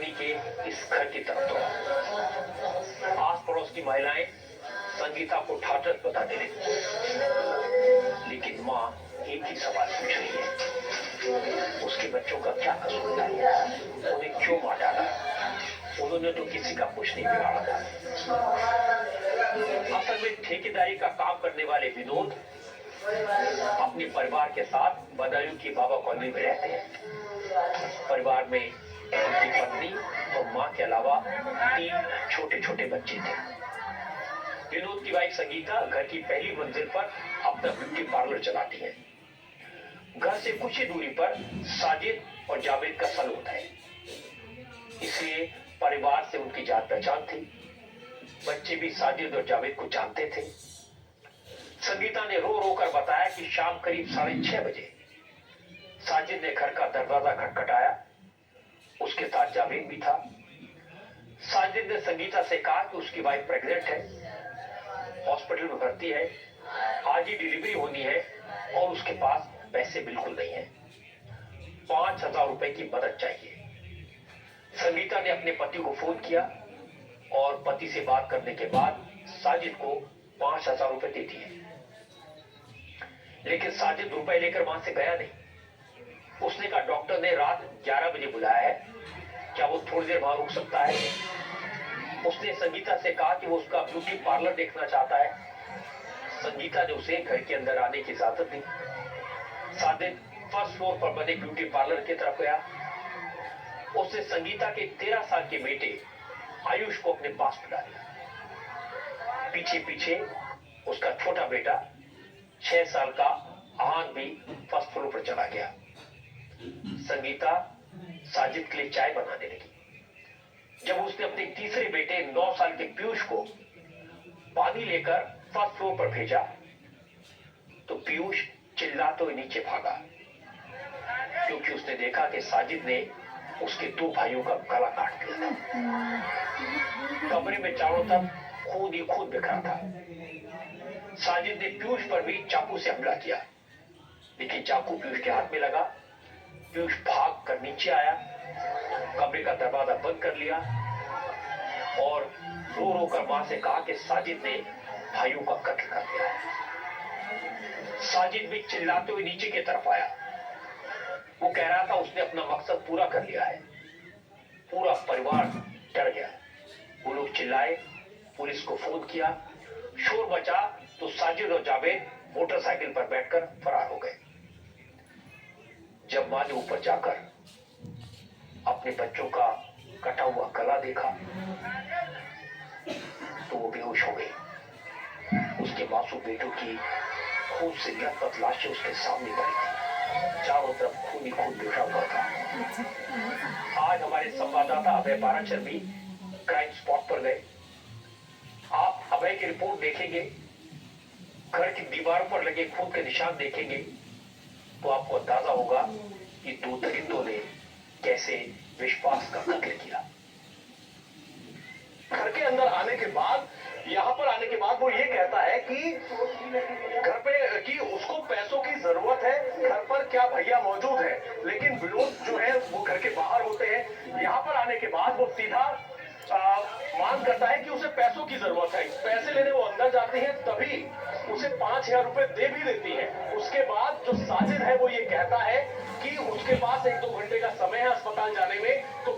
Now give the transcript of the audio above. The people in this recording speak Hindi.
पत्नी के इस घर की तरफ दौड़ा। आस पड़ोस की महिलाएं संगीता को ठाठर बताने लगी, लेकिन माँ एक ही सवाल पूछ रही है, उसके बच्चों का क्या कसूर था, उन्हें क्यों मार डाला, उन्होंने तो किसी का कुछ नहीं बिगाड़ा था। असल में ठेकेदारी का काम करने वाले विनोद अपने परिवार के साथ बदायूं की बाबा कॉलोनी में रहते हैं। परिवार में उनकी पत्नी और माँ के अलावा 3 छोटे छोटे बच्चे थे। विनोद की वाइफ संगीता घर की पहली मंजिल पर अपना ब्यूटी पार्लर चलाती है। घर से कुछ ही दूरी पर साजिद और जावेद का सलून है, इसलिए परिवार से उनकी जान पहचान थी। बच्चे भी साजिद और जावेद को जानते थे। संगीता ने रो रो कर बताया कि शाम करीब 6:30 बजे साजिद ने घर का दरवाजा खटखटाया। उसके साथ जावेद भी था। साजिद ने संगीता से कहा कि उसकी वाइफ प्रेग्नेंट है, हॉस्पिटल में भर्ती है, आज ही डिलीवरी होनी है और उसके पास पैसे बिल्कुल नहीं है, 5,000 रुपए की मदद चाहिए। संगीता ने अपने पति को फोन किया और पति से बात करने के बाद साजिद को 5,000 रुपए दे दिए। लेकिन साजिद रुपए लेकर वहां से गया नहीं। उसने कहा डॉक्टर ने रात 11 बजे बुलाया है, क्या वो थोड़ी देर वहां रुक सकता है। उसने संगीता से कहा कि वो उसका ब्यूटी पार्लर देखना चाहता है। संगीता ने उसे घर के अंदर आने की इजाजत दी। साजिद फर्स्ट फ्लोर पर बने ब्यूटी पार्लर की तरफ गया। उसने संगीता के 13 साल के बेटे आयुष को अपने पास बुला लिया। पीछे पीछे उसका छोटा बेटा 6 साल का आहान भी फर्स्ट फ्लोर पर चला गया। संगीता साजिद के लिए चाय बनाने लगी। जब उसने अपने तीसरे बेटे 9 साल के पीयूष को पानी लेकर फर्स्ट फ्लोर पर भेजा तो पीयूष चिल्लाते हुए नीचे भागा, क्योंकि उसने देखा कि साजिद ने उसके 2 भाइयों का गला काट दिया था। कमरे में चारों तरफ खून ही खून बिखरा था। साजिद ने पीयूष पर भी चाकू से हमला किया, लेकिन चाकू पीयूष के हाथ में लगा। पीयूष भाग कर नीचे आया, कमरे का दरवाजा बंद कर लिया और रो रो कर मां से कहा कि साजिद ने भाइयों का कत्ल कर दिया है। साजिद भी चिल्लाते हुए नीचे की तरफ आया। वो कह रहा था उसने अपना मकसद पूरा कर लिया है। पूरा परिवार डर गया। वो लोग चिल्लाए, पुलिस को फोन किया, शोर मचा तो साजिद और जावेद मोटरसाइकिल पर बैठकर फरार हो गए। जब मां ने ऊपर जाकर अपने बच्चों का कटा हुआ गला देखा तो वो बेहोश हो गई। उसके मासूम बेटों की खून से लथपथ लाशें उसके सामने पड़ी थी। चारों तरफ खून ही खून बिखरा हुआ था। आज हमारे संवाददाता अभय पाराशर भी क्राइम स्पॉट पर गए। आप अभय की रिपोर्ट देखेंगे, घर की दीवारों पर लगे खून के निशान देखेंगे तो आपको अंदाजा होगा कि 2 दरिंदों ने कैसे विश्वास का कत्ल किया। घर के अंदर आने के बाद, यहाँ पर आने के बाद वो ये कहता है कि घर पे कि उसको पैसों की जरूरत है, घर पर क्या भैया मौजूद है, लेकिन विनोद जो है वो घर के बाहर होते हैं। यहाँ पर आने के बाद वो सीधा मांग करता है कि उसे पैसों की जरूरत है। पैसे लेने वो अंदर जाती है, तभी उसे 5,000 रुपए दे भी देती है। उसके बाद जो साजिद है वो ये कहता है कि उसके पास 1-2 घंटे का समय है अस्पताल जाने में, तो